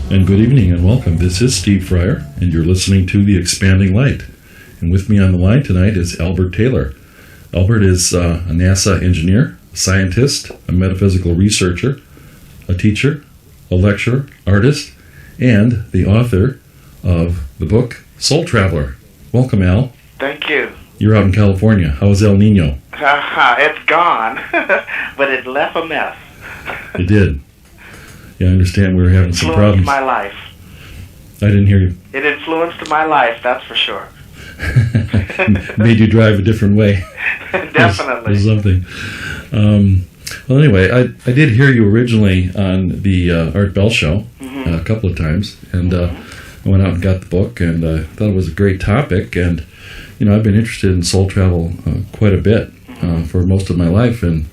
And good evening and welcome. This is Steve Fryer, and you're listening to The Expanding Light. And with me on the line tonight is Albert Taylor. Albert is a NASA engineer, a scientist, a metaphysical researcher, a teacher, a lecturer, artist, and the author of the book Soul Traveler. Welcome, Al. Thank you. You're out in California. How is El Nino? It's gone, but it left a mess. It did. Yeah, I understand we were having some problems. Influenced my life. I didn't hear you. It influenced my life, that's for sure. Made you drive a different way. Definitely. Or something. Well, anyway, I did hear you originally on the Art Bell show a couple of times, and I went out and got the book, and I thought it was a great topic, and I've been interested in soul travel quite a bit for most of my life, and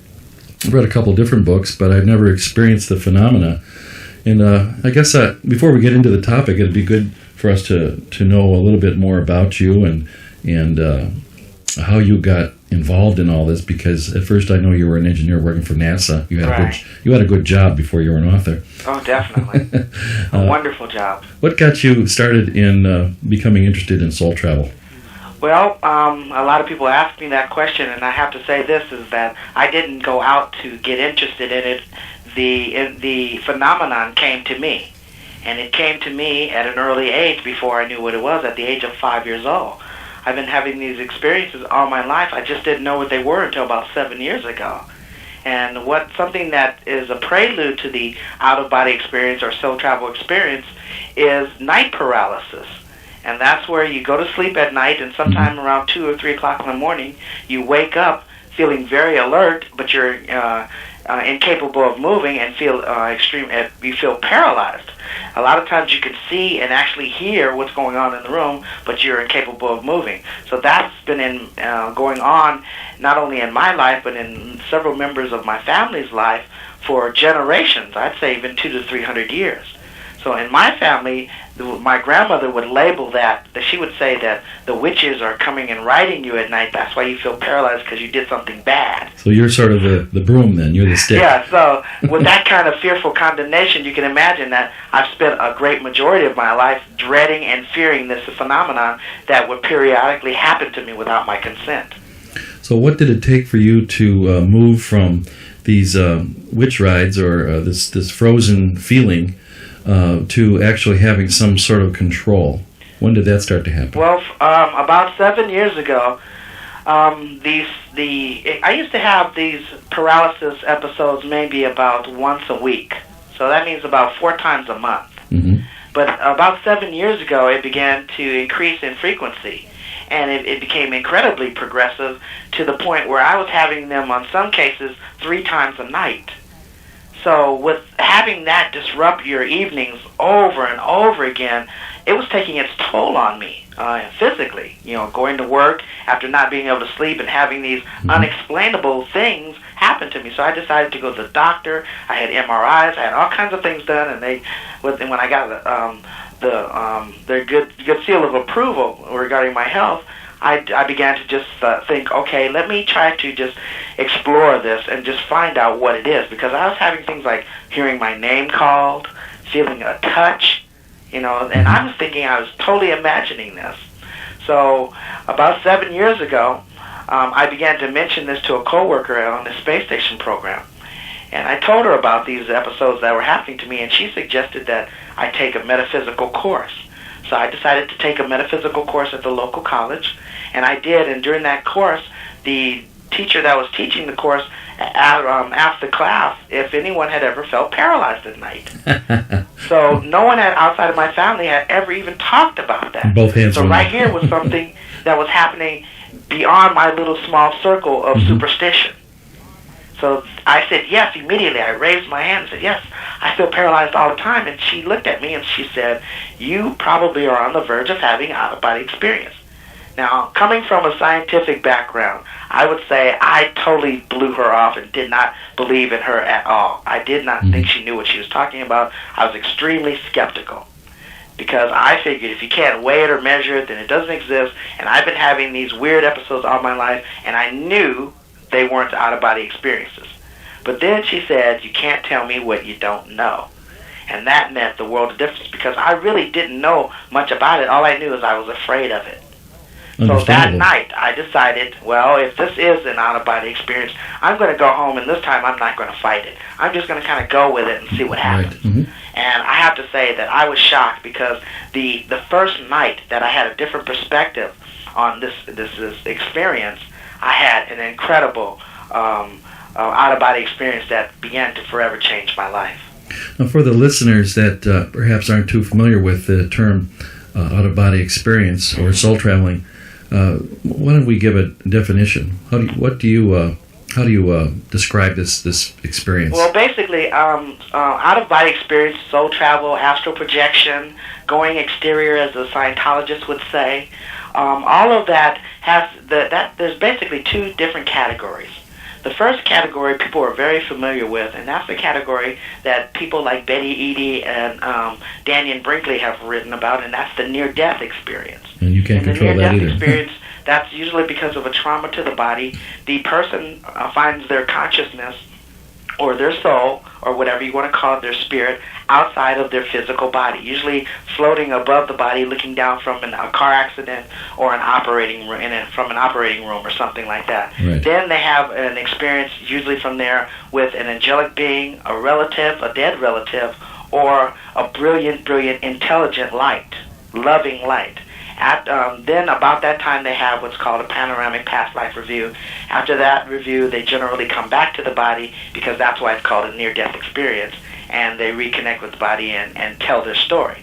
I've read a couple of different books, but I've never experienced the phenomena. And I guess before we get into the topic, it'd be good for us to know a little bit more about you and how you got involved in all this. Because at first, I know you were an engineer working for NASA. You had a good job before you were an author. Oh, definitely, a wonderful job. What got you started in becoming interested in soul travel? Well, a lot of people ask me that question, and I have to say this, is that I didn't go out to get interested in it. The phenomenon came to me, and it came to me at an early age before I knew what it was, at the age of 5 years old. I've been having these experiences all my life. I just didn't know what they were until about 7 years ago. And something that is a prelude to the out-of-body experience or soul travel experience is night paralysis. And that's where you go to sleep at night, and sometime around 2 or 3 o'clock in the morning, you wake up feeling very alert, but you're incapable of moving and feel you feel paralyzed. A lot of times you can see and actually hear what's going on in the room, but you're incapable of moving. So that's been going on not only in my life, but in several members of my family's life for generations. I'd say even 200 to 300 years. So in my family, my grandmother would label that she would say that the witches are coming and riding you at night. That's why you feel paralyzed, because you did something bad. So you're sort of the broom then, you're the stick. Yeah, so with that kind of fearful condemnation, you can imagine that I've spent a great majority of my life dreading and fearing this phenomenon that would periodically happen to me without my consent. So what did it take for you to move from these witch rides or this frozen feeling to actually having some sort of control? When did that start to happen? Well, about 7 years ago, I used to have these paralysis episodes maybe about once a week. So that means about 4 times a month. Mm-hmm. But about 7 years ago, it began to increase in frequency. And it became incredibly progressive to the point where I was having them, on some cases, 3 times a night. So with having that disrupt your evenings over and over again, it was taking its toll on me physically. Going to work after not being able to sleep and having these unexplainable things happen to me. So I decided to go to the doctor. I had MRIs. I had all kinds of things done, and when I got their good seal of approval regarding my health, I began to just think, okay, let me try to just explore this and just find out what it is, because I was having things like hearing my name called, feeling a touch, and I was thinking I was totally imagining this. So about 7 years ago, I began to mention this to a coworker on the space station program. And I told her about these episodes that were happening to me, and she suggested that I take a metaphysical course. So I decided to take a metaphysical course at the local college, and I did. And during that course, the teacher that was teaching the course asked the class if anyone had ever felt paralyzed at night. So no one outside of my family had ever even talked about that. Both hands. So right here was something that was happening beyond my little small circle of superstition. So I said yes immediately. I raised my hand and said, yes, I feel paralyzed all the time. And she looked at me and she said, you probably are on the verge of having out-of-body experience. Now, coming from a scientific background, I would say I totally blew her off and did not believe in her at all. I did not think she knew what she was talking about. I was extremely skeptical, because I figured if you can't weigh it or measure it, then it doesn't exist. And I've been having these weird episodes all my life, and I knew they weren't out-of-body experiences. But then she said, you can't tell me what you don't know. And that meant the world of difference because I really didn't know much about it. All I knew is I was afraid of it. So that night, I decided, well, if this is an out-of-body experience, I'm going to go home, and this time I'm not going to fight it. I'm just going to kind of go with it and see what happens. Right. Mm-hmm. And I have to say that I was shocked because the first night that I had a different perspective on this experience, I had an incredible out-of-body experience that began to forever change my life. Now, for the listeners that perhaps aren't too familiar with the term out-of-body experience or soul traveling, why don't we give a definition? How do you describe this experience? Well, basically, out-of-body experience, soul travel, astral projection, going exterior, as the Scientologists would say, all of that has there's basically two different categories. The first category people are very familiar with, and that's the category that people like Betty Eadie and Daniel Brinkley have written about, and that's the near-death experience. And you can't control that either. The near-death experience, that's usually because of a trauma to the body. The person finds their consciousness or their soul, or whatever you want to call it, their spirit, outside of their physical body, usually floating above the body, looking down from a car accident or an operating room, from an operating room or something like that. Right. Then they have an experience, usually from there, with an angelic being, a relative, a dead relative, or a brilliant, intelligent light, loving light. Then about that time they have what's called a panoramic past life review. After that review, they generally come back to the body because that's why it's called a near-death experience, and they reconnect with the body and tell their story.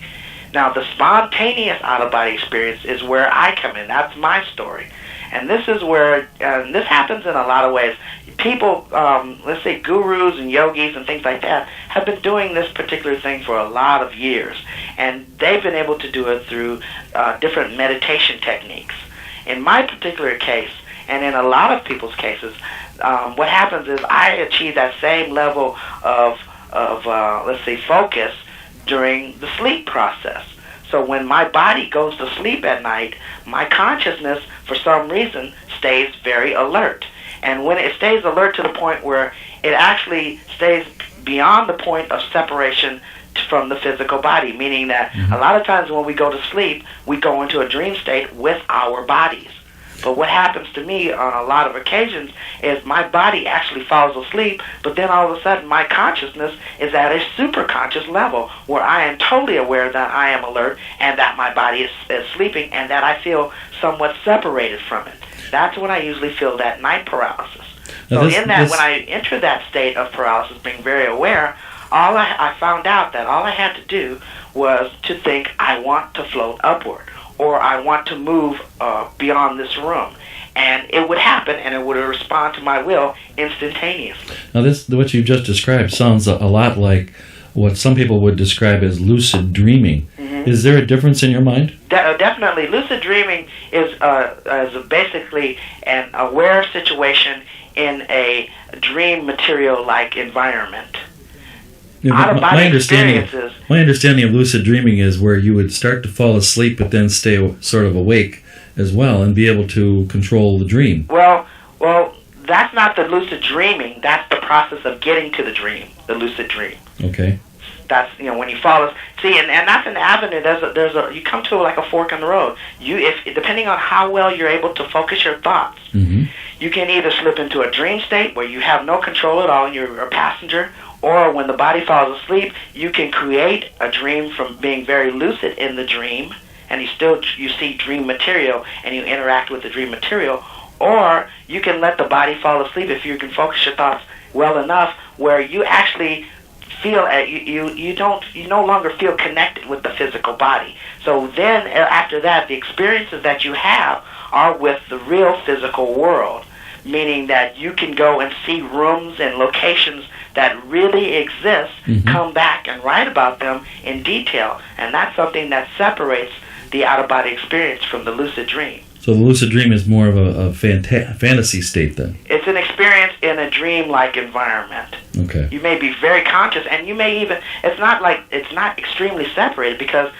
Now, the spontaneous out-of-body experience is where I come in. That's my story. And this is where, this happens in a lot of ways. People, let's say gurus and yogis and things like that, have been doing this particular thing for a lot of years. And they've been able to do it through different meditation techniques. In my particular case, and in a lot of people's cases, what happens is I achieve that same level of let's say, focus during the sleep process. So when my body goes to sleep at night, my consciousness, for some reason, stays very alert. And when it stays alert to the point where it actually stays beyond the point of separation from the physical body, meaning that a lot of times when we go to sleep, we go into a dream state with our bodies. But what happens to me on a lot of occasions is my body actually falls asleep, but then all of a sudden my consciousness is at a superconscious level where I am totally aware that I am alert and that my body is sleeping and that I feel somewhat separated from it. That's when I usually feel that night paralysis. So when I enter that state of paralysis, being very aware, I found out that all I had to do was to think, I want to float upward, or I want to move beyond this room. And it would happen, and it would respond to my will instantaneously. Now, what you just described sounds a lot like what some people would describe as lucid dreaming. Mm-hmm. Is there a difference in your mind? Definitely. Lucid dreaming is basically an aware situation in a dream material-like environment. Yeah, my understanding of lucid dreaming is where you would start to fall asleep but then stay sort of awake as well and be able to control the dream. Well, that's not the lucid dreaming. That's the process of getting to the dream, the lucid dream. Okay. That's, when you fall asleep. See, and that's an avenue. You come to like a fork in the road. Depending on how well you're able to focus your thoughts, mm-hmm. you can either slip into a dream state where you have no control at all and you're a passenger, or when the body falls asleep, you can create a dream from being very lucid in the dream, and you see dream material and you interact with the dream material, or you can let the body fall asleep if you can focus your thoughts well enough where you actually feel you no longer feel connected with the physical body. So then after that, the experiences that you have are with the real physical world, meaning that you can go and see rooms and locations that really exist, mm-hmm. come back and write about them in detail. And that's something that separates the out-of-body experience from the lucid dream. So the lucid dream is more of a fantasy state then? It's an experience in a dream-like environment. Okay. You may be very conscious, and you may even, it's not extremely separated because,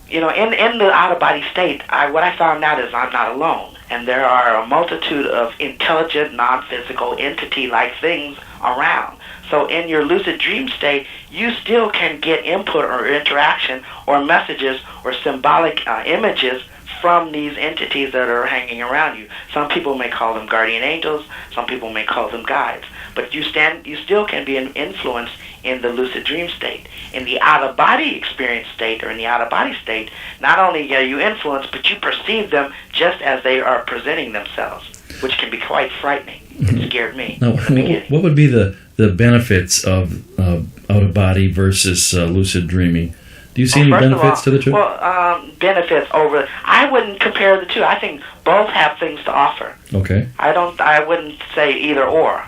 in the out-of-body state, what I found out is I'm not alone. And there are a multitude of intelligent, non-physical entity-like things around. So in your lucid dream state, you still can get input or interaction or messages or symbolic images from these entities that are hanging around you. Some people may call them guardian angels. Some people may call them guides. But you still can be influenced in the lucid dream state. In the out-of-body experience state, or in the out-of-body state, not only are you influenced, but you perceive them just as they are presenting themselves, which can be quite frightening. It scared me. Now, what would be the benefits of out-of-body versus lucid dreaming? Do you see any benefits to the two? Well, benefits over. I wouldn't compare the two. I think both have things to offer. Okay. I wouldn't say either or.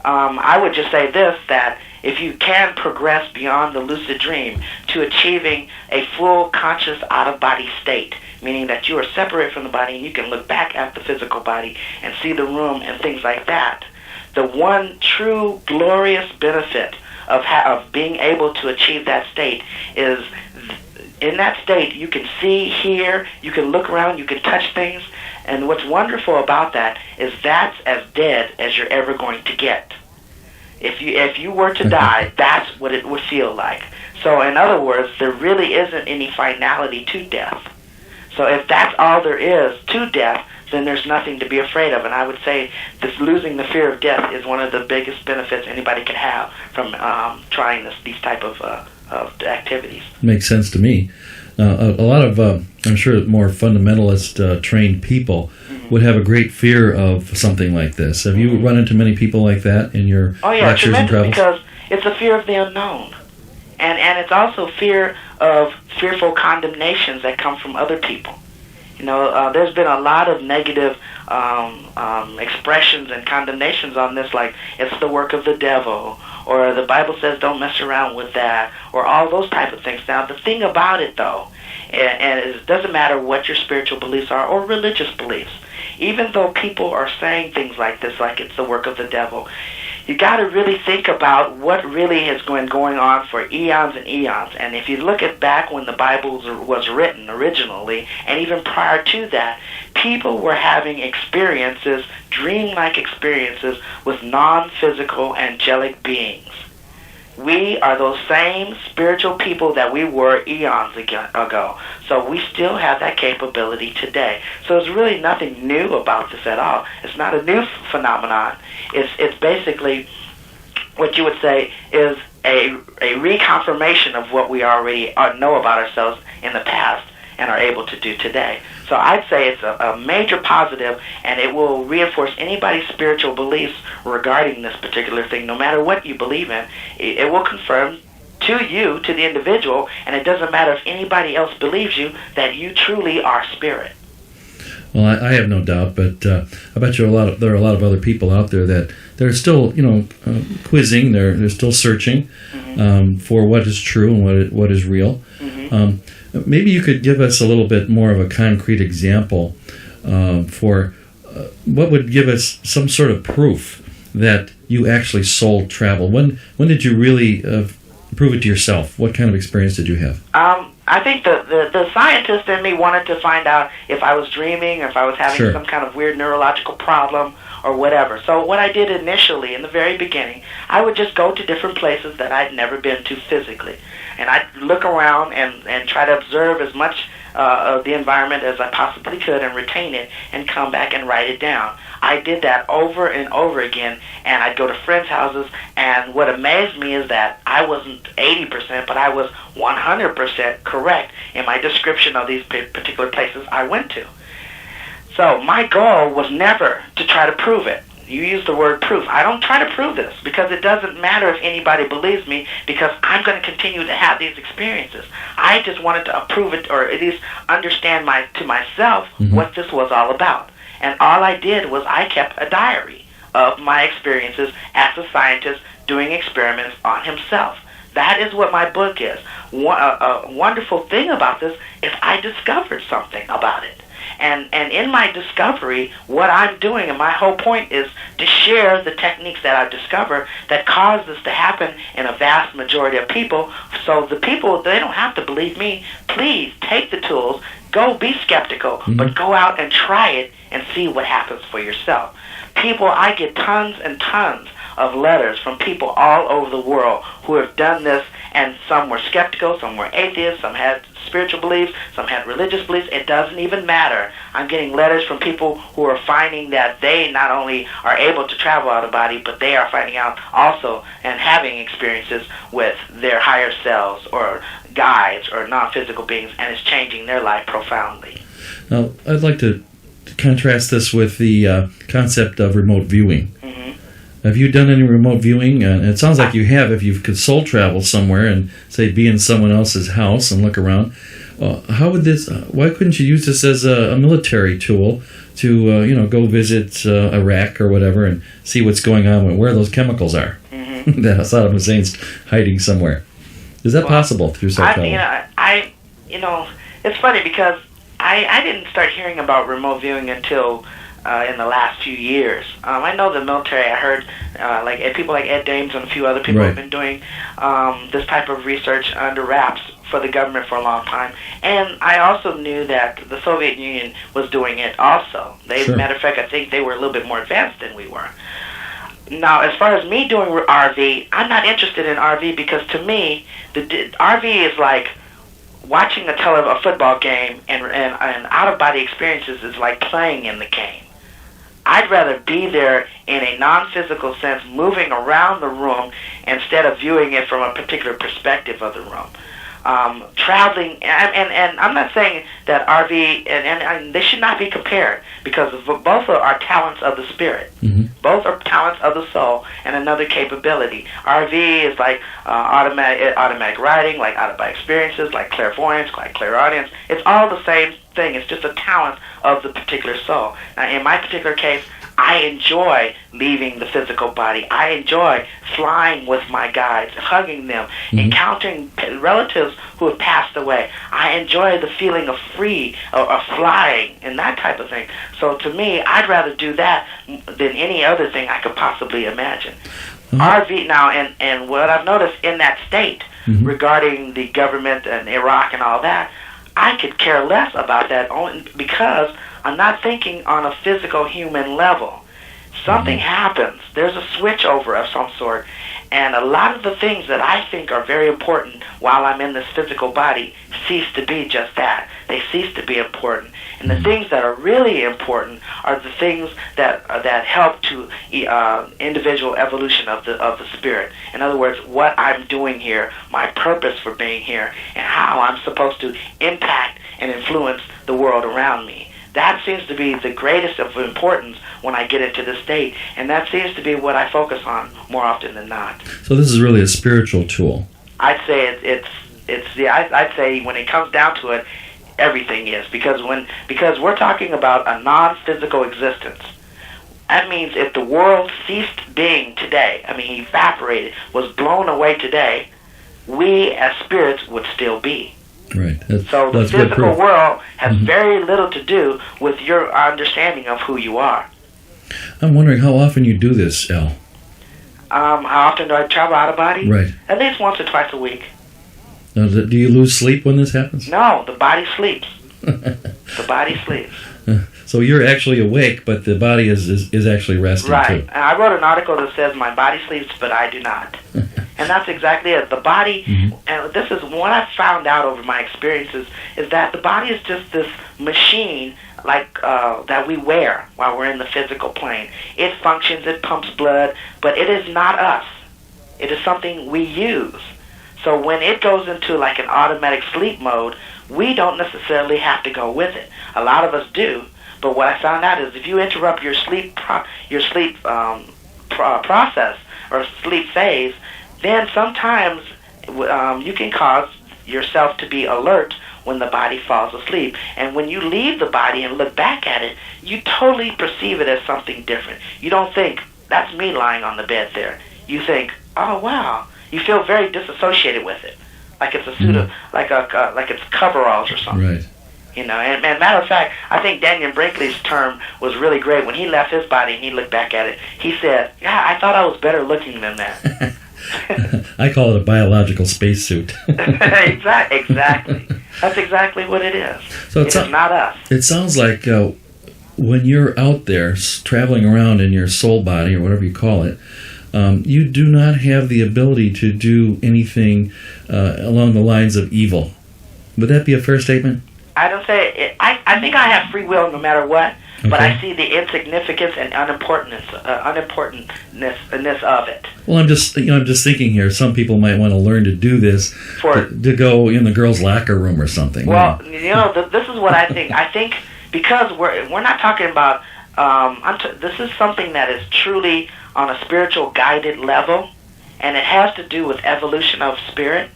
I would just say this, that if you can progress beyond the lucid dream to achieving a full conscious out-of-body state, meaning that you are separate from the body and you can look back at the physical body and see the room and things like that, the one true glorious benefit of being able to achieve that state is, in that state you can see, hear, you can look around, you can touch things, and what's wonderful about that is that's as dead as you're ever going to get. If you were to die, that's what it would feel like. So in other words, there really isn't any finality to death. So if that's all there is to death, then there's nothing to be afraid of. And I would say this losing the fear of death is one of the biggest benefits anybody can have from trying these type of activities. Makes sense to me. A lot of, I'm sure, more fundamentalist trained people would have a great fear of something like this. Have you run into many people like that in your lectures and travels? Because it's a fear of the unknown. And it's also fear of fearful condemnations that come from other people. You know, there's been a lot of negative expressions and condemnations on this, like it's the work of the devil, or the Bible says don't mess around with that, or all those type of things. Now, the thing about it, though, and it doesn't matter what your spiritual beliefs are or religious beliefs, even though people are saying things like this, like it's the work of the devil, you got to really think about what really has been going on for eons and eons. And if you look at back when the Bible was written originally, and even prior to that, people were having experiences, dream-like experiences, with non-physical angelic beings. We are those same spiritual people that we were eons ago. So we still have that capability today. So there's really nothing new about this at all. It's not a new phenomenon. It's basically what you would say is a reconfirmation of what we already know about ourselves in the past and are able to do today. So I'd say it's a major positive, and it will reinforce anybody's spiritual beliefs regarding this particular thing, no matter what you believe in. It will confirm to you, to the individual, and it doesn't matter if anybody else believes you, that you truly are spirit. Well, I have no doubt, but I bet you there are a lot of other people out there that they're still, quizzing. They're still searching for what is true and what is real. Maybe you could give us a little bit more of a concrete example for what would give us some sort of proof that you actually soul travel. When did you really prove it to yourself? What kind of experience did you have? I think the scientist in me wanted to find out if I was dreaming or if I was having some kind of weird neurological problem or whatever. So what I did initially, in the very beginning, I would just go to different places that I'd never been to physically. And I'd look around and try to observe as much of the environment as I possibly could and retain it and come back and write it down. I did that over and over again, and I'd go to friends' houses, and what amazed me is that I wasn't 80%, but I was 100% correct in my description of these particular places I went to. So my goal was never to try to prove it. You use the word proof. I don't try to prove this because it doesn't matter if anybody believes me, because I'm going to continue to have these experiences. I just wanted to prove it, or at least understand to myself what this was all about. And all I did was I kept a diary of my experiences as a scientist doing experiments on himself. That is what my book is. A wonderful thing about this is I discovered something about it. And in my discovery, what I'm doing, and my whole point is to share the techniques that I've discovered that cause this to happen in a vast majority of people. So the people, they don't have to believe me. Please take the tools, go be skeptical, but go out and try it and see what happens for yourself. People, I get tons and tons of letters from people all over the world who have done this, and some were skeptical, some were atheists, some had spiritual beliefs, some had religious beliefs. It doesn't even matter. I'm getting letters from people who are finding that they not only are able to travel out of body, but they are finding out also and having experiences with their higher selves or guides or non-physical beings, and it's changing their life profoundly. Now, I'd like to contrast this with the concept of remote viewing. Have you done any remote viewing? It sounds like you have. If you could soul travel somewhere and, say, be in someone else's house and look around, how would this? Why couldn't you use this as a military tool to, go visit Iraq or whatever and see what's going on, where those chemicals are that Saddam Hussein's hiding somewhere? Is that possible through soul travel? It's funny because I didn't start hearing about remote viewing until in the last few years. I know the military, I heard people like Ed Dames and a few other people have been doing this type of research under wraps for the government for a long time. And I also knew that the Soviet Union was doing it also. Matter of fact, I think they were a little bit more advanced than we were. Now, as far as me doing RV, I'm not interested in RV because to me, the RV is like watching a football game, and out-of-body experiences is like playing in the game. I'd rather be there in a non-physical sense, moving around the room instead of viewing it from a particular perspective of the room. Traveling, and I'm not saying that RV, and they should not be compared, because both are talents of the spirit. Both are talents of the soul and another capability. RV is like automatic riding, like out-of-body experiences, like clairvoyance, like clairaudience. It's all the same thing. It's just a talent of the particular soul. Now, in my particular case, I enjoy leaving the physical body. I enjoy flying with my guides, hugging them, encountering relatives who have passed away. I enjoy the feeling of free, of flying, and that type of thing. So to me, I'd rather do that than any other thing I could possibly imagine. RV now, and what I've noticed in that state regarding the government and Iraq and all that, I could care less about that only because I'm not thinking on a physical human level. Something happens. There's a switch over of some sort. And a lot of the things that I think are very important while I'm in this physical body cease to be just that. They cease to be important. And the things that are really important are the things that help to individual evolution of the spirit. In other words, what I'm doing here, my purpose for being here, and how I'm supposed to impact and influence the world around me. That seems to be the greatest of importance when I get into this state, and that seems to be what I focus on more often than not. So this is really a spiritual tool. I'd say I'd say when it comes down to it, everything is, because we're talking about a non-physical existence. That means if the world ceased being today, evaporated, was blown away today, we as spirits would still be. Right. So the physical world has very little to do with your understanding of who you are. I'm wondering how often you do this, Al. How often do I travel out of body? Right. At least once or twice a week. Now, do you lose sleep when this happens? No, the body sleeps. The body sleeps. So you're actually awake, but the body is actually resting right. too. I wrote an article that says my body sleeps, but I do not. And that's exactly it. The body, and this is what I've found out over my experiences, is that the body is just this machine that we wear while we're in the physical plane. It functions, it pumps blood, but it is not us. It is something we use. So when it goes into like an automatic sleep mode, we don't necessarily have to go with it. A lot of us do, but what I found out is if you interrupt your sleep process or sleep phase, then sometimes you can cause yourself to be alert when the body falls asleep. And when you leave the body and look back at it, you totally perceive it as something different. You don't think, that's me lying on the bed there. You think, oh, wow. You feel very disassociated with it, like it's a suit of, like it's coveralls or something. Right. And matter of fact, I think Daniel Brinkley's term was really great. When he left his body and he looked back at it, he said, yeah, I thought I was better looking than that. I call it a biological spacesuit. Exactly. That's exactly what it is. So it's not us. It sounds like when you're out there traveling around in your soul body or whatever you call it, you do not have the ability to do anything along the lines of evil. Would that be a fair statement? I don't say it. I think I have free will no matter what, Okay. but I see the insignificance and unimportantness of it. Well, I'm just thinking here. Some people might want to learn to do this to go in the girls' locker room or something. Well, this is what I think. I think because we're not talking about. This is something that is truly on a spiritual guided level, and it has to do with evolution of spirit.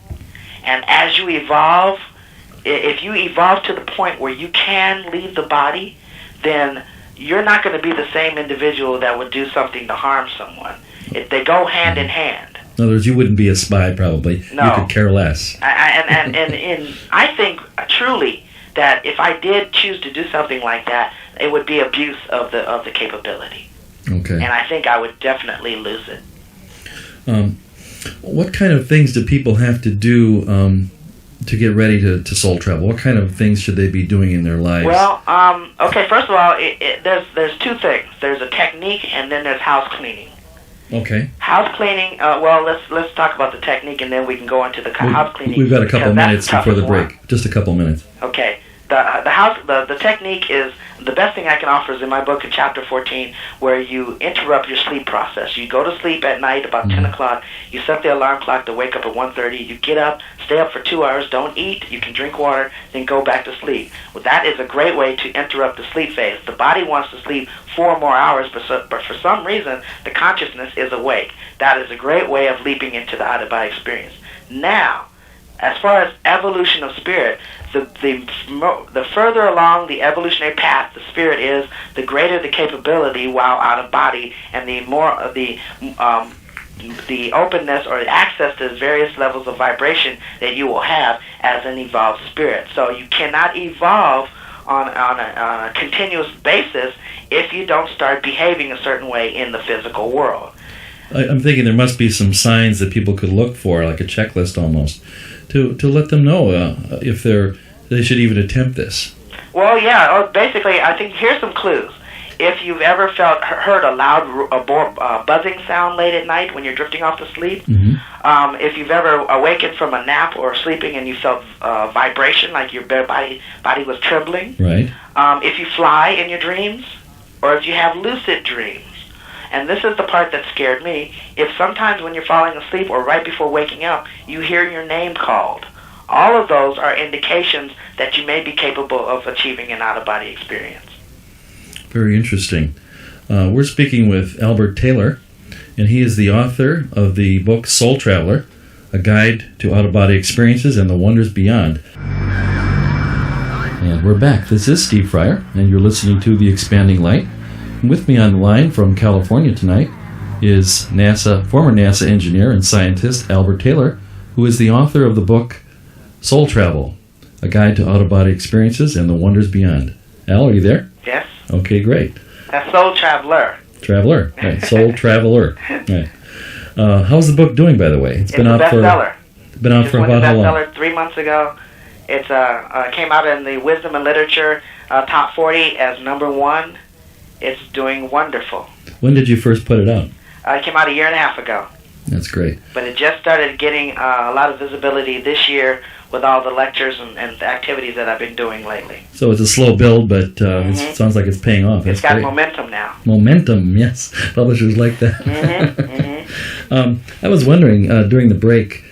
And as you evolve, if you evolve to the point where you can leave the body, then you're not going to be the same individual that would do something to harm someone. They go hand in hand. In other words, you wouldn't be a spy, probably. No. You could care less. And I think truly that if I did choose to do something like that, it would be abuse of the capability. Okay. And I think I would definitely lose it. What kind of things do people have to do to get ready to soul travel? What kind of things should they be doing in their lives? Well, okay, first of all, there's two things. There's a technique, and then there's house cleaning. Okay. House cleaning, let's talk about the technique, and then we can go into the house cleaning. We've got a couple minutes before the break. Just a couple minutes. Okay. The technique is, the best thing I can offer is in my book in chapter 14, where you interrupt your sleep process. You go to sleep at night about 10 o'clock. You set the alarm clock to wake up at 1:30. You get up, stay up for 2 hours, don't eat. You can drink water, then go back to sleep. Well, that is a great way to interrupt the sleep phase. The body wants to sleep 4 more hours, but for some reason, the consciousness is awake. That is a great way of leaping into the out-of-body experience. Now, as far as evolution of spirit, the further along the evolutionary path the spirit is, the greater the capability while out of body, and the more of the openness or the access to various levels of vibration that you will have as an evolved spirit. So you cannot evolve on a continuous basis if you don't start behaving a certain way in the physical world. I'm thinking there must be some signs that people could look for, like a checklist almost, to let them know if they should even attempt this. Well, yeah. Basically, I think here's some clues. If you've ever heard a loud buzzing sound late at night when you're drifting off to sleep, if you've ever awakened from a nap or sleeping and you felt vibration, like your body was trembling, right? If you fly in your dreams, or if you have lucid dreams. And this is the part that scared me. If sometimes when you're falling asleep or right before waking up, you hear your name called. All of those are indications that you may be capable of achieving an out-of-body experience. Very interesting. We're speaking with Albert Taylor, and he is the author of the book Soul Traveler, A Guide to Out-of-Body Experiences and the Wonders Beyond. And we're back. This is Steve Fryer, and you're listening to The Expanding Light. With me on the line from California tonight is former NASA engineer and scientist Albert Taylor, who is the author of the book Soul Travel, A Guide to Out-of-Body Experiences and the Wonders Beyond. Al, are you there? Yes. Okay, great. That's Soul Traveler. Traveler, right. Soul Traveler. Right. How's the book doing, by the way? It's been out bestseller. Been out for about how long? Bestseller 3 months ago. It came out in the Wisdom and Literature Top 40 as #1. It's doing wonderful. When did you first put it out? It came out 1.5 years ago. That's great. But it just started getting a lot of visibility this year with all the lectures and the activities that I've been doing lately. So it's a slow build, but it sounds like it's paying off. It's got momentum now. Momentum, yes. Publishers like that. I was wondering, during the break,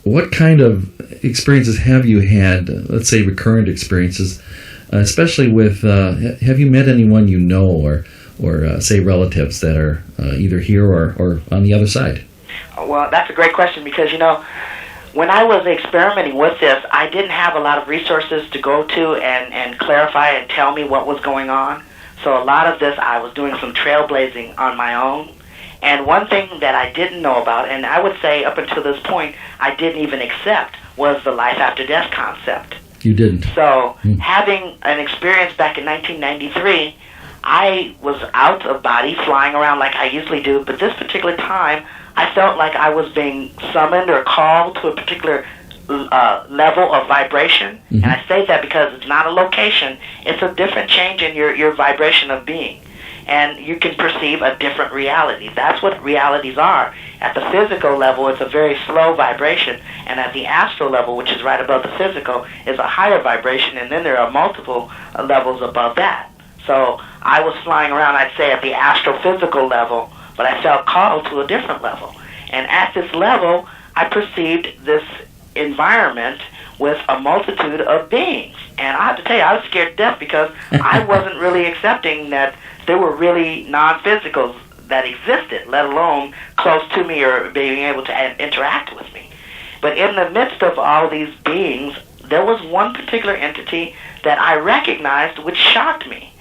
what kind of experiences have you had, let's say recurrent experiences, especially with, have you met anyone you know or say relatives that are either here or on the other side? Well, that's a great question because, when I was experimenting with this, I didn't have a lot of resources to go to and clarify and tell me what was going on. So a lot of this, I was doing some trailblazing on my own. And one thing that I didn't know about, and I would say up until this point, I didn't even accept, was the life after death concept. You didn't. So having an experience back in 1993, I was out of body, flying around like I usually do, but this particular time, I felt like I was being summoned or called to a particular level of vibration. Mm-hmm. And I say that because it's not a location, it's a different change in your vibration of being. and you can perceive a different reality. That's what realities are. At the physical level, it's a very slow vibration, and at the astral level, which is right above the physical, is a higher vibration, and then there are multiple levels above that. So I was flying around, I'd say, at the astrophysical level, but I felt called to a different level. And at this level, I perceived this environment with a multitude of beings. And I have to tell you, I was scared to death because I wasn't really accepting that there were really non-physicals that existed, let alone close to me or being able to interact with me. But in the midst of all these beings, there was one particular entity that I recognized which shocked me.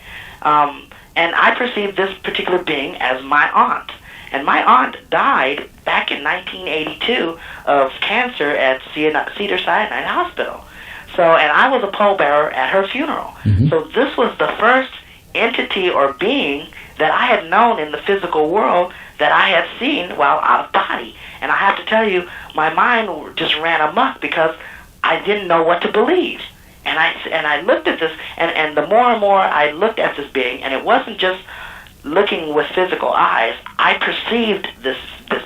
And I perceived this particular being as my aunt. And my aunt died back in 1982 of cancer at Cedars-Sinai Hospital. So, and I was a pallbearer at her funeral. Mm-hmm. So this was the first entity or being that I had known in the physical world that I had seen while out of body. And I have to tell you, my mind just ran amok because I didn't know what to believe. And I looked at this, and the more and more I looked at this being, and it wasn't just looking with physical eyes, I perceived this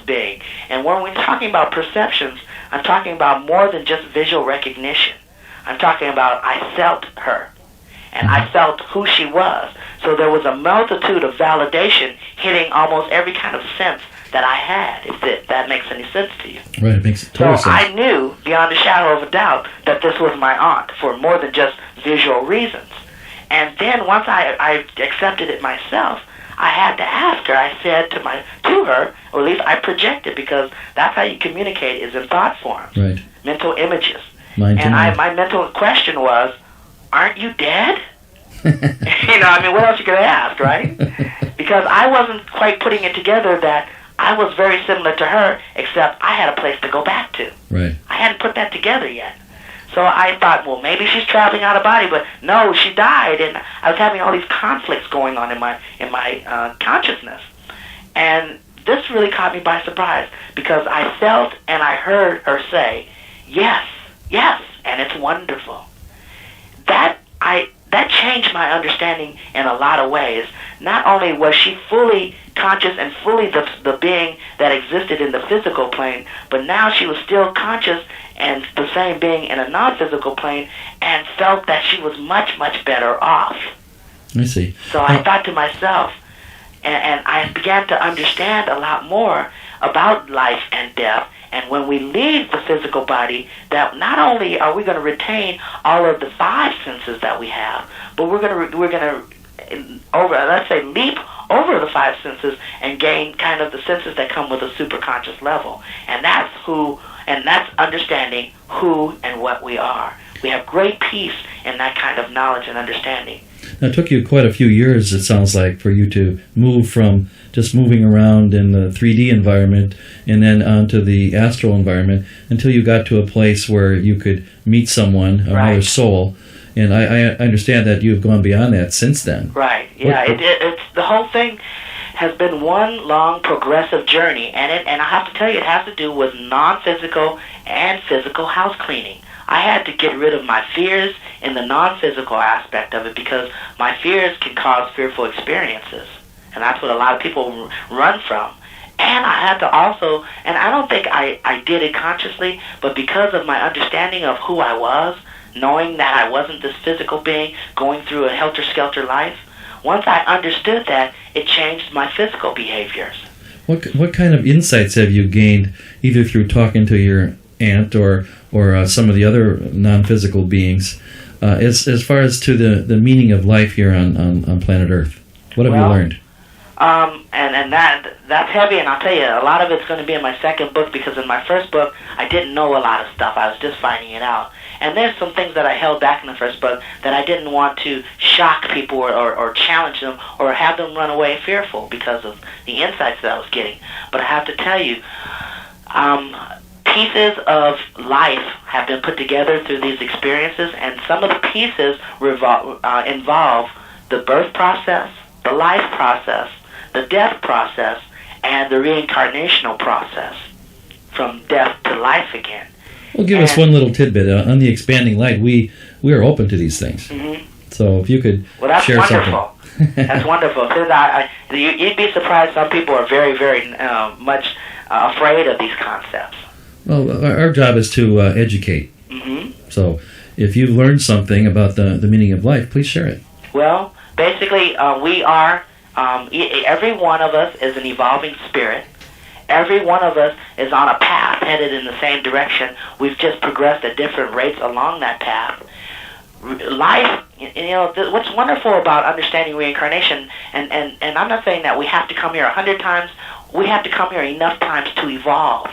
being. And when we're talking about perceptions, I'm talking about more than just visual recognition. I'm talking about I felt her, and I felt who she was. So there was a multitude of validation hitting almost every kind of sense that I had, if that makes any sense to you. Right, it makes total sense. So I knew, beyond a shadow of a doubt, that this was my aunt for more than just visual reasons. And then once I accepted it myself, I had to ask her. I said to her, or at least I projected, because that's how you communicate, is in thought forms, right? Mental images. Mind and my mental question was, "Aren't you dead?" What else you gonna ask, right? Because I wasn't quite putting it together that I was very similar to her, except I had a place to go back to. Right. I hadn't put that together yet. So I thought, well, maybe she's traveling out of body, but no, she died, and I was having all these conflicts going on in my consciousness. And this really caught me by surprise, because I felt and I heard her say, yes, yes, and it's wonderful. That changed my understanding in a lot of ways. Not only was she fully conscious and fully the being that existed in the physical plane, but now she was still conscious and the same being in a non-physical plane, and felt that she was much, much better off. I see. So I thought to myself, and I began to understand a lot more about life and death. And when we leave the physical body, that not only are we going to retain all of the five senses that we have, but we're going to leap over the five senses and gain kind of the senses that come with a superconscious level. And that's understanding who and what we are. We have great peace in that kind of knowledge and understanding. Now, it took you quite a few years, it sounds like, for you to move from just moving around in the 3D environment and then onto the astral environment until you got to a place where you could meet someone, another soul. And I understand that you've gone beyond that since then. Right, yeah. It's the whole thing has been one long progressive journey, and I have to tell you, it has to do with non-physical and physical house cleaning. I had to get rid of my fears in the non-physical aspect of it, because my fears can cause fearful experiences, and that's what a lot of people run from. And I had to also, and I don't think I did it consciously, but because of my understanding of who I was, knowing that I wasn't this physical being going through a helter-skelter life, once I understood that, it changed my physical behaviors. What kind of insights have you gained, either through talking to your aunt or some of the other non-physical beings, as far as to the meaning of life here on planet Earth? What have you learned? And that's heavy, and I'll tell you, a lot of it's going to be in my second book, because in my first book, I didn't know a lot of stuff. I was just finding it out. And there's some things that I held back in the first book that I didn't want to shock people or challenge them or have them run away fearful because of the insights that I was getting. But I have to tell you, pieces of life have been put together through these experiences, and some of the pieces involve the birth process, the life process, the death process, and the reincarnational process, from death to life again. Well, give us one little tidbit. On the expanding light, we are open to these things. Mm-hmm. So if you could that's share wonderful. something. That's wonderful. You'd be surprised. Some people are very, very much afraid of these concepts. Well, our job is to educate. Mm-hmm. So if you've learned something about the meaning of life, please share it. Well, basically, we are, every one of us is an evolving spirit. Every one of us is on a path headed in the same direction. We've just progressed at different rates along that path. Life, what's wonderful about understanding reincarnation, and I'm not saying that we have to come here 100 times, we have to come here enough times to evolve.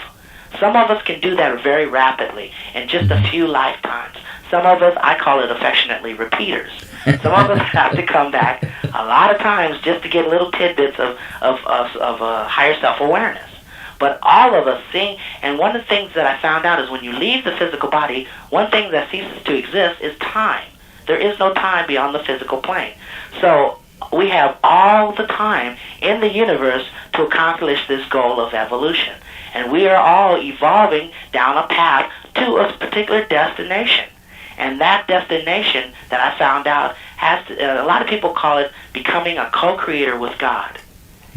Some of us can do that very rapidly in just a few lifetimes. Some of us, I call it affectionately, repeaters. Some of us have to come back a lot of times just to get little tidbits of higher self-awareness. But all of us see, and one of the things that I found out is when you leave the physical body, one thing that ceases to exist is time. There is no time beyond the physical plane. So we have all the time in the universe to accomplish this goal of evolution. And we are all evolving down a path to a particular destination. And that destination that I found out has to, a lot of people call it becoming a co-creator with God.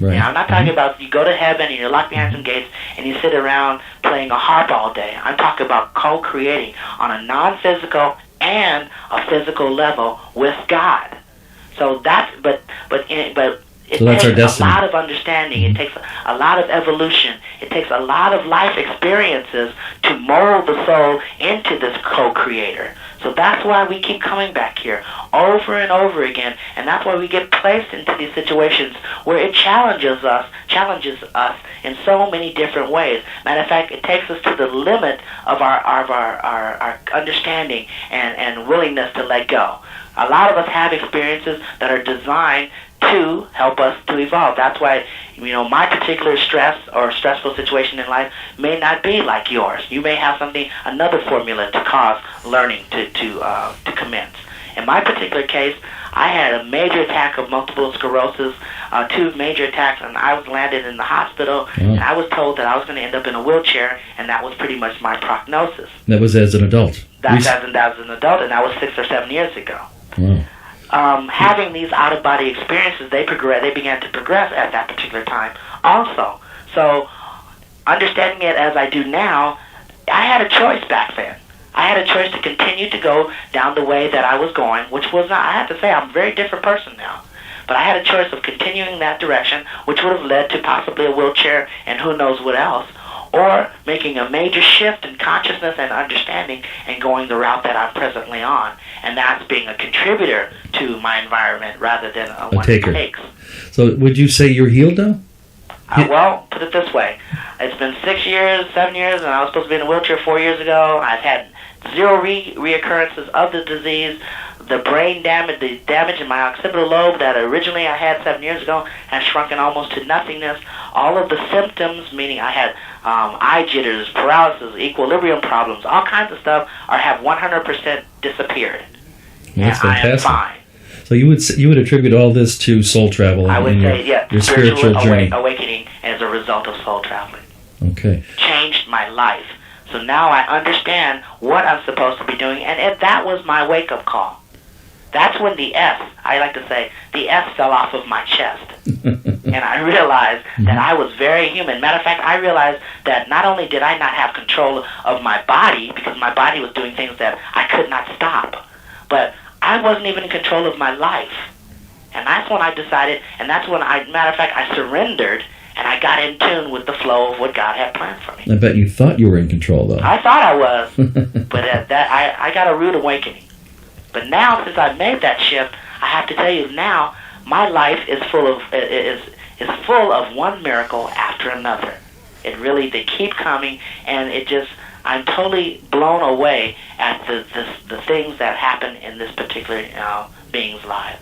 Right. Now, I'm not talking about you go to heaven and you're locked behind some gates and you sit around playing a harp all day. I'm talking about co-creating on a non-physical and a physical level with God. So that's it takes a lot of understanding. It takes a lot of evolution. It takes a lot of life experiences to mold the soul into this co-creator. So that's why we keep coming back here over and over again, and that's why we get placed into these situations where it challenges us in so many different ways. Matter of fact, it takes us to the limit of our understanding and willingness to let go. A lot of us have experiences that are designed to help us to evolve. That's why, my particular stress or stressful situation in life may not be like yours. You may have another formula to cause learning to commence. In my particular case, I had a major attack of multiple sclerosis, 2 major attacks, and I was landed in the hospital, and I was told that I was going to end up in a wheelchair, and that was pretty much my prognosis. That was as an adult? That's as an adult, and that was 6 or 7 years ago. Wow. Having these out-of-body experiences, they began to progress at that particular time also. So, understanding it as I do now, I had a choice back then. I had a choice to continue to go down the way that I was going, which was not, I have to say, I'm a very different person now. But I had a choice of continuing that direction, which would have led to possibly a wheelchair and who knows what else, or making a major shift in consciousness and understanding and going the route that I'm presently on. And that's being a contributor to my environment rather than a one taker. Takes. So would you say you're healed now? Well, put it this way. It's been 6 years, 7 years, and I was supposed to be in a wheelchair 4 years ago. I've had 0 reoccurrences of the disease. The brain damage, the damage in my occipital lobe that originally I had 7 years ago has shrunken almost to nothingness. All of the symptoms, meaning I had eye jitters, paralysis, equilibrium problems, all kinds of stuff, have 100% disappeared. That's fantastic. I am fine. So you would attribute all this to soul travel? I would say, your spiritual journey. Awakening as a result of soul traveling. Okay. Changed my life. So now I understand what I'm supposed to be doing, and that was my wake-up call. That's when I like to say, the S fell off of my chest. And I realized that I was very human. Matter of fact, I realized that not only did I not have control of my body, because my body was doing things that I could not stop, but I wasn't even in control of my life. And that's when I decided, and that's when matter of fact, I surrendered, and I got in tune with the flow of what God had planned for me. I bet you thought you were in control, though. I thought I was, but I got a rude awakening. But now, since I've made that shift, I have to tell you now, my life is full of one miracle after another. They keep coming, and I'm totally blown away at the things that happen in this particular being's life.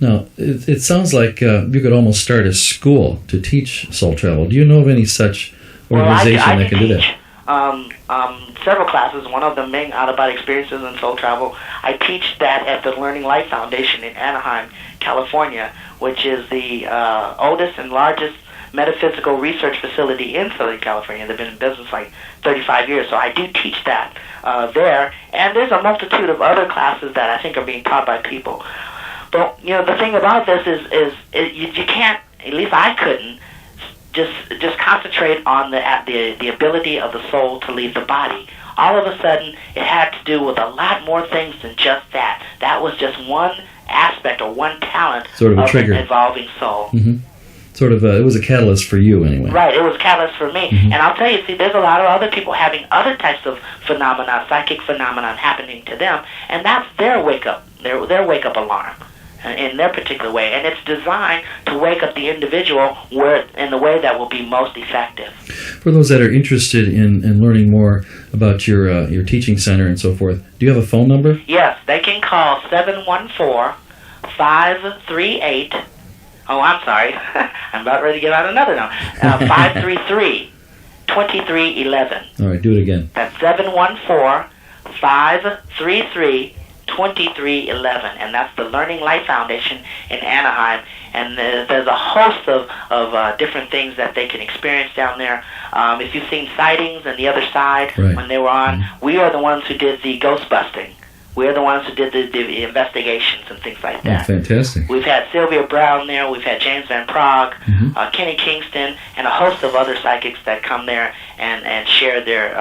Now, it sounds like you could almost start a school to teach soul travel. Do you know of any such organization that can do that? Several classes, one of them being Autobody Experiences in Soul Travel. I teach that at the Learning Life Foundation in Anaheim, California, which is the oldest and largest metaphysical research facility in Southern California. They've been in business like 35 years, so I do teach that there. And there's a multitude of other classes that I think are being taught by people. But the thing about this is you can't. At least I couldn't just concentrate on the ability of the soul to leave the body. All of a sudden, it had to do with a lot more things than just that. That was just one aspect or one talent sort of a trigger. An evolving soul. Mm-hmm. Sort of, it was a catalyst for you, anyway. Right, it was a catalyst for me. Mm-hmm. And I'll tell you, see, there's a lot of other people having other types of phenomena, psychic phenomenon happening to them, and that's their wake-up, their wake-up alarm in their particular way. And it's designed to wake up the individual in the way that will be most effective. For those that are interested in learning more about your teaching center and so forth, do you have a phone number? Yes, they can call 714-538. Oh, I'm sorry. I'm about ready to get on another number. 533-2311. All right, do it again. That's 714-533-2311. And that's the Learning Life Foundation in Anaheim. And there's a host of different things that they can experience down there. If you've seen Sightings and The Other Side, right, when they were on, we are the ones who did the ghost busting. We're the ones who did the investigations and things like that. Oh, fantastic. We've had Sylvia Brown there. We've had James Van Praagh, Kenny Kingston, and a host of other psychics that come there and share their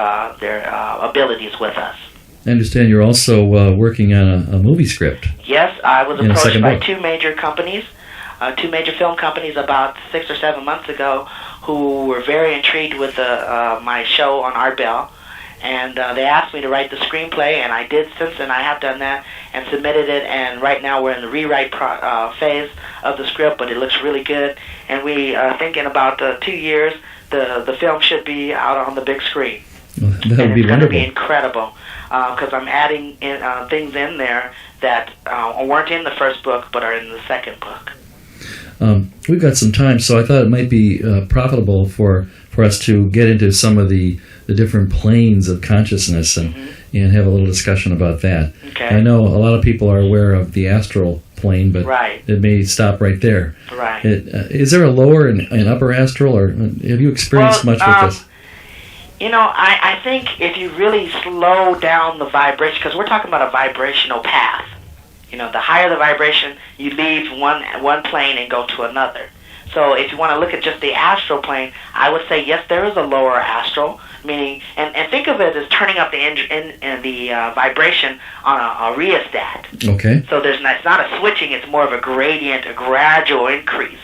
abilities with us. I understand you're also working on a movie script. Yes, I was approached by two major companies, two major film companies about 6 or 7 months ago who were very intrigued with my show on Art Bell. And they asked me to write the screenplay, and I did since then. I have done that and submitted it, and right now we're in the rewrite phase of the script, but it looks really good. And we think in about 2 years, the film should be out on the big screen. Well, that would be wonderful. It's going to be incredible because I'm adding things in there that weren't in the first book but are in the second book. We've got some time, so I thought it might be profitable for us to get into some of the different planes of consciousness and have a little discussion about that. Okay. I know a lot of people are aware of the astral plane, but right, it may stop right there. Right. Is there a lower and upper astral, or have you experienced much with this? I think if you really slow down the vibration, because we're talking about a vibrational path. The higher the vibration, you leave one plane and go to another. So if you want to look at just the astral plane, I would say yes, there is a lower astral, meaning, and think of it as turning up the vibration on a rheostat. Okay. So it's not a switching; it's more of a gradient, a gradual increase.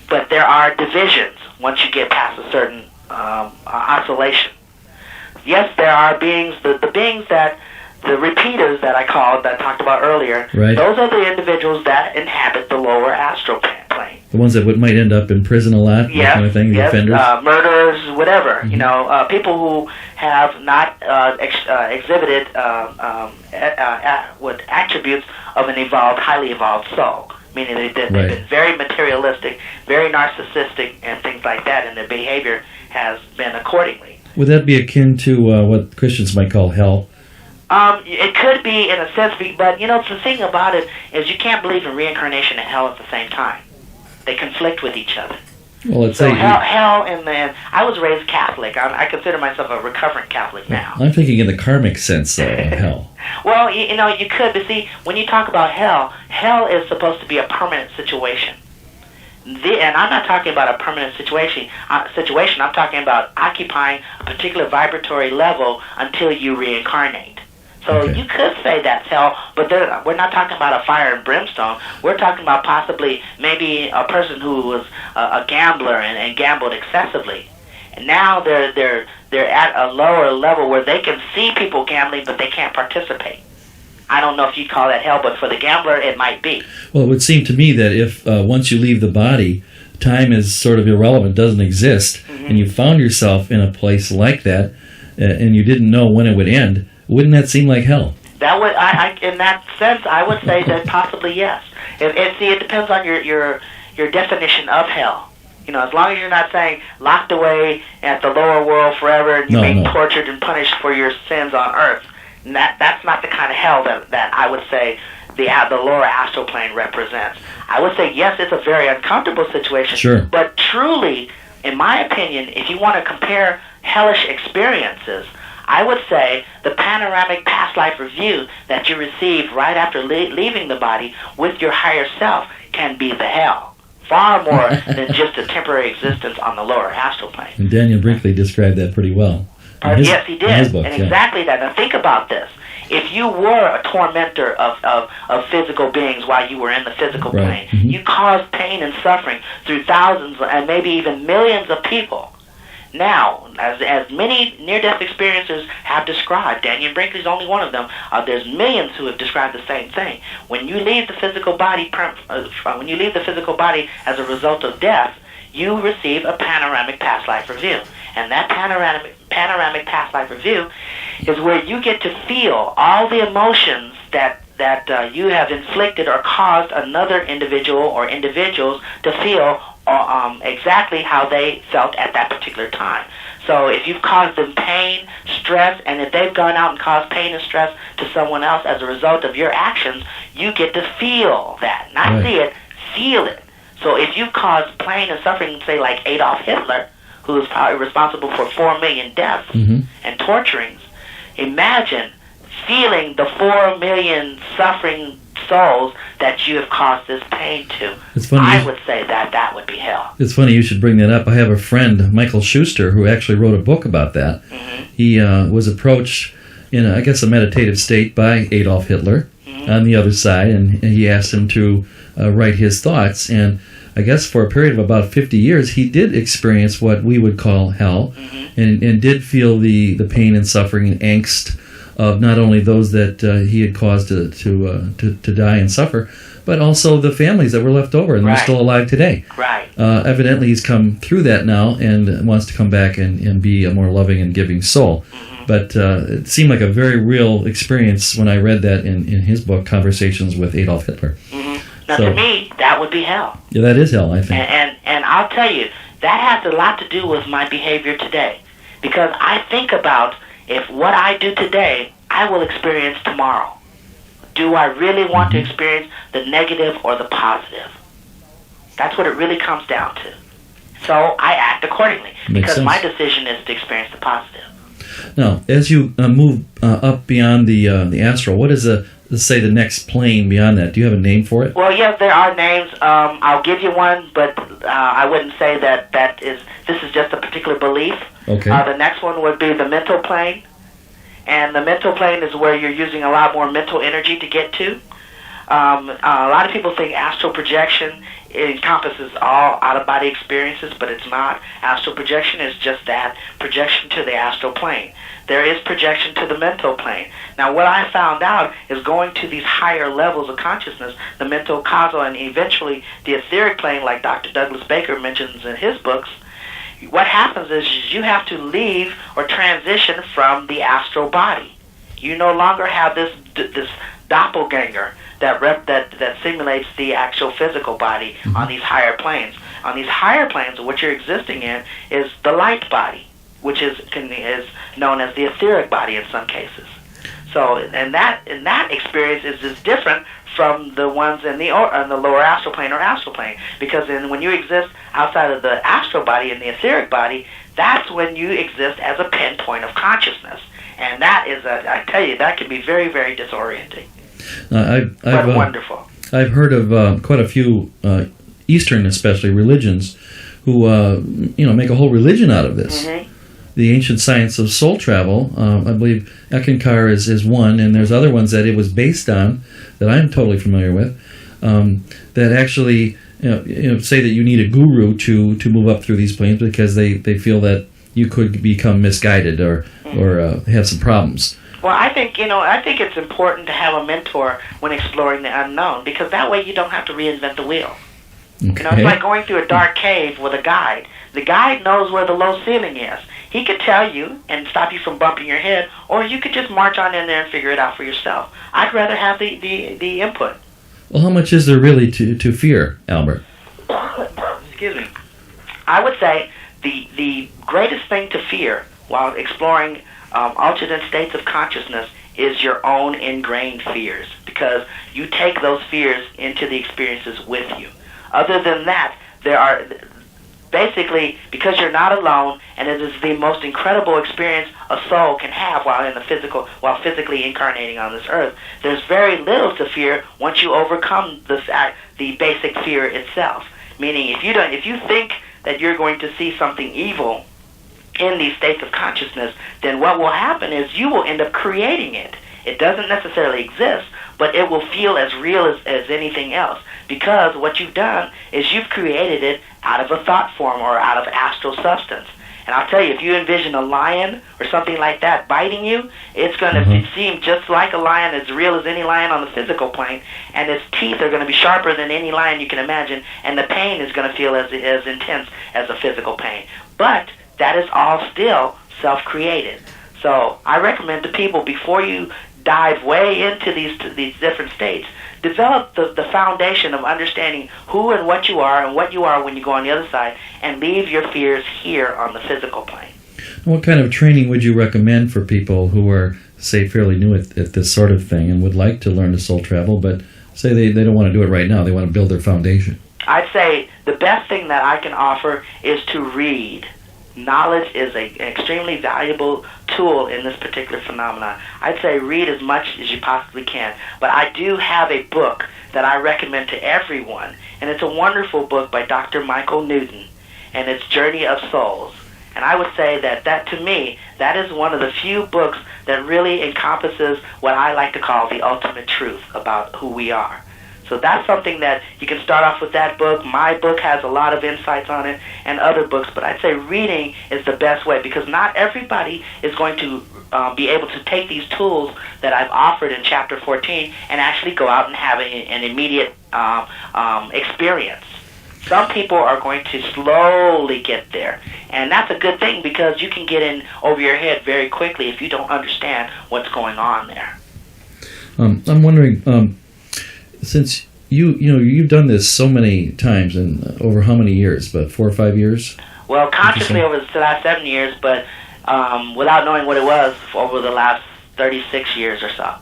But there are divisions once you get past a certain oscillation. Yes, there are beings, the beings that. The repeaters that I talked about earlier, right, those are the individuals that inhabit the lower astral plane. The ones that might end up in prison a lot, yes, that kind of thing, the offenders? Murderers, whatever. People who have not exhibited with attributes of an highly evolved soul, meaning they've been very materialistic, very narcissistic, and things like that, and their behavior has been accordingly. Would that be akin to what Christians might call hell? It could be in a sense, but the thing about it is you can't believe in reincarnation and hell at the same time. They conflict with each other. Well, hell, and then I was raised Catholic. I consider myself a recovering Catholic now. I'm thinking in the karmic sense of hell. Well, you could, but see, when you talk about hell is supposed to be a permanent situation. And I'm not talking about a permanent situation. I'm talking about occupying a particular vibratory level until you reincarnate. So you could say that's hell, but we're not talking about a fire and brimstone. We're talking about possibly maybe a person who was a gambler and gambled excessively. And now they're at a lower level where they can see people gambling, but they can't participate. I don't know if you'd call that hell, but for the gambler, it might be. Well, it would seem to me that if once you leave the body, time is sort of irrelevant, doesn't exist, and you found yourself in a place like that, and you didn't know when it would end, wouldn't that seem like hell? That would, in that sense, I would say that possibly yes. It depends on your definition of hell. As long as you're not saying locked away at the lower world forever and you're being tortured and punished for your sins on earth. That's not the kind of hell that I would say the lower astral plane represents. I would say, yes, it's a very uncomfortable situation. Sure. But truly, in my opinion, if you want to compare hellish experiences, I would say the panoramic past life review that you receive right after leaving the body with your higher self can be the hell. Far more than just a temporary existence on the lower astral plane. And Daniel Brinkley described that pretty well. Yes, he did. In his book, and exactly that. Now think about this. If you were a tormentor of physical beings while you were in the physical plane, you caused pain and suffering through thousands and maybe even millions of people. Now, as many near-death experiencers have described, Daniel Brinkley's only one of them. There's millions who have described the same thing. When you leave the physical body, as a result of death, you receive a panoramic past life review, and that panoramic past life review is where you get to feel all the emotions that you have inflicted or caused another individual or individuals to feel. Exactly how they felt at that particular time. So if you've caused them pain, stress, and if they've gone out and caused pain and stress to someone else as a result of your actions, you get to feel that. Not see it, feel it. So if you've caused pain and suffering, say like Adolf Hitler, who is probably responsible for 4 million deaths and torturings, imagine feeling the 4 million suffering souls that you have caused this pain to. It's funny. I would say that would be hell. It's funny you should bring that up. I have a friend, Michael Schuster, who actually wrote a book about that. He was approached in, a meditative state by Adolf Hitler on the other side, and he asked him to write his thoughts. And I guess for a period of about 50 years, he did experience what we would call hell, and did feel the pain and suffering and angst of not only those that he had caused to die and suffer, but also the families that were left over and they're still alive today. Right. Evidently, he's come through that now and wants to come back and be a more loving and giving soul. But it seemed like a very real experience when I read that in his book, Conversations with Adolf Hitler. Now, to me, that would be hell. Yeah, that is hell, I think. And I'll tell you, that has a lot to do with my behavior today. Because I think about if what I do today, I will experience tomorrow. Do I really want to experience the negative or the positive? That's what it really comes down to. So I act accordingly because my decision is to experience the positive. Now, as you move up beyond the astral, what is let's say the next plane beyond that? Do you have a name for it? Well, yes, there are names. I'll give you one, but I wouldn't say this is just a particular belief. Okay. The next one would be the mental plane. And the mental plane is where you're using a lot more mental energy to get to. A lot of people think astral projection encompasses all out-of-body experiences, but it's not. Astral projection is just that, projection to the astral plane. There is projection to the mental plane. Now, what I found out is going to these higher levels of consciousness, the mental, causal, and eventually the etheric plane, like Dr. Douglas Baker mentions in his books. What happens is you have to leave or transition from the astral body. You no longer have this doppelganger that simulates the actual physical body on these higher planes. On these higher planes, what you're existing in is the light body, which is known as the etheric body in some cases. So, and that experience is different from the ones in the lower astral plane or astral plane, because when you exist outside of the astral body and the etheric body, that's when you exist as a pinpoint of consciousness, and that is I tell you, that can be very, very disorienting. But wonderful. I've heard of quite a few Eastern, especially religions, who make a whole religion out of this. The ancient science of soul travel, I believe Ekankar is one, and there's other ones that it was based on that I'm totally familiar with, that actually say that you need a guru to move up through these planes because they feel that you could become misguided or have some problems. Well, I think it's important to have a mentor when exploring the unknown, because that way you don't have to reinvent the wheel. Okay. It's like going through a dark cave with a guide. The guide knows where the low ceiling is. He could tell you and stop you from bumping your head, or you could just march on in there and figure it out for yourself. I'd rather have the input. Well, how much is there really to fear, Albert? Excuse me. I would say the greatest thing to fear while exploring alternate states of consciousness is your own ingrained fears, because you take those fears into the experiences with you. Other than that, basically because you're not alone, and it is the most incredible experience a soul can have while physically incarnating on this earth. There's very little to fear once you overcome the basic fear itself. Meaning, if you think that you're going to see something evil in these states of consciousness, then what will happen is you will end up creating it. It doesn't necessarily exist, but it will feel as real as anything else, because what you've done is you've created it out of a thought form or out of astral substance. And I'll tell you, if you envision a lion or something like that biting you, it's going to seem just like a lion, as real as any lion on the physical plane, and its teeth are going to be sharper than any lion you can imagine, and the pain is going to feel as intense as a physical pain. But that is all still self-created. So I recommend to people, before you dive way into these different states, develop the foundation of understanding who and what you are when you go on the other side, and leave your fears here on the physical plane. What kind of training would you recommend for people who are, say, fairly new at this sort of thing and would like to learn to soul travel, but say they don't want to do it right now, they want to build their foundation? I'd say the best thing that I can offer is to read. Knowledge is an extremely valuable tool in this particular phenomenon. I'd say read as much as you possibly can. But I do have a book that I recommend to everyone, and it's a wonderful book by Dr. Michael Newton, and it's Journey of Souls. And I would say that to me, that is one of the few books that really encompasses what I like to call the ultimate truth about who we are. So that's something that you can start off with that book. My book has a lot of insights on it, and other books, but I'd say reading is the best way, because not everybody is going to be able to take these tools that I've offered in Chapter 14 and actually go out and have an immediate experience. Some people are going to slowly get there, and that's a good thing, because you can get in over your head very quickly if you don't understand what's going on there. I'm wondering, since you've done this so many times and over how many years? About 4 or 5 years? Well, consciously over the last 7 years, but without knowing what it was, over the last 36 years or so.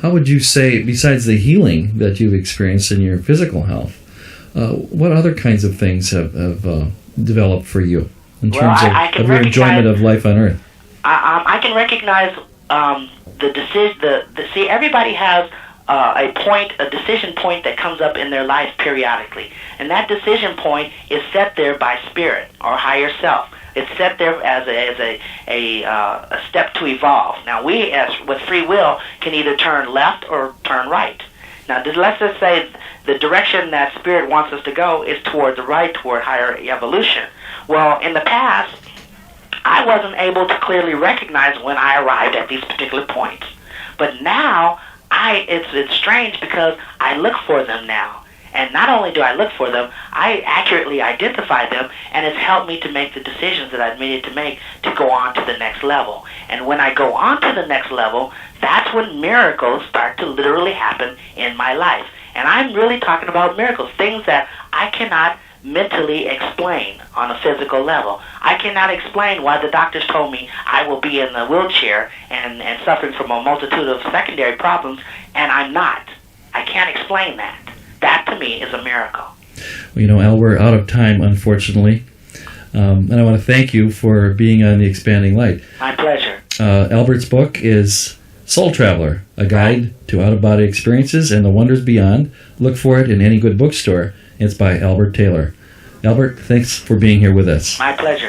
How would you say, besides the healing that you've experienced in your physical health, what other kinds of things have developed for you in terms of your enjoyment of life on Earth? I can recognize the decision. See, everybody has a decision point that comes up in their life periodically, and that decision point is set there by spirit or higher self. It's set there as a step to evolve. Now, we, as with free will, can either turn left or turn right. Now, let's just say the direction that spirit wants us to go is toward the right, toward higher evolution. Well, in the past, I wasn't able to clearly recognize when I arrived at these particular points. But now, it's strange, because I look for them now. And not only do I look for them, I accurately identify them, and it's helped me to make the decisions that I've needed to make to go on to the next level. And when I go on to the next level, that's when miracles start to literally happen in my life. And I'm really talking about miracles, things that I cannot mentally explain on a physical level. I cannot explain why the doctors told me I will be in the wheelchair and suffering from a multitude of secondary problems, and I'm not. I can't explain that. That, to me, is a miracle. Well, Al, we're out of time, unfortunately. And I want to thank you for being on The Expanding Light. My pleasure. Albert's book is Soul Traveler, a guide to out-of-body experiences and the wonders beyond. Look for it in any good bookstore. It's by Albert Taylor. Albert, thanks for being here with us. My pleasure.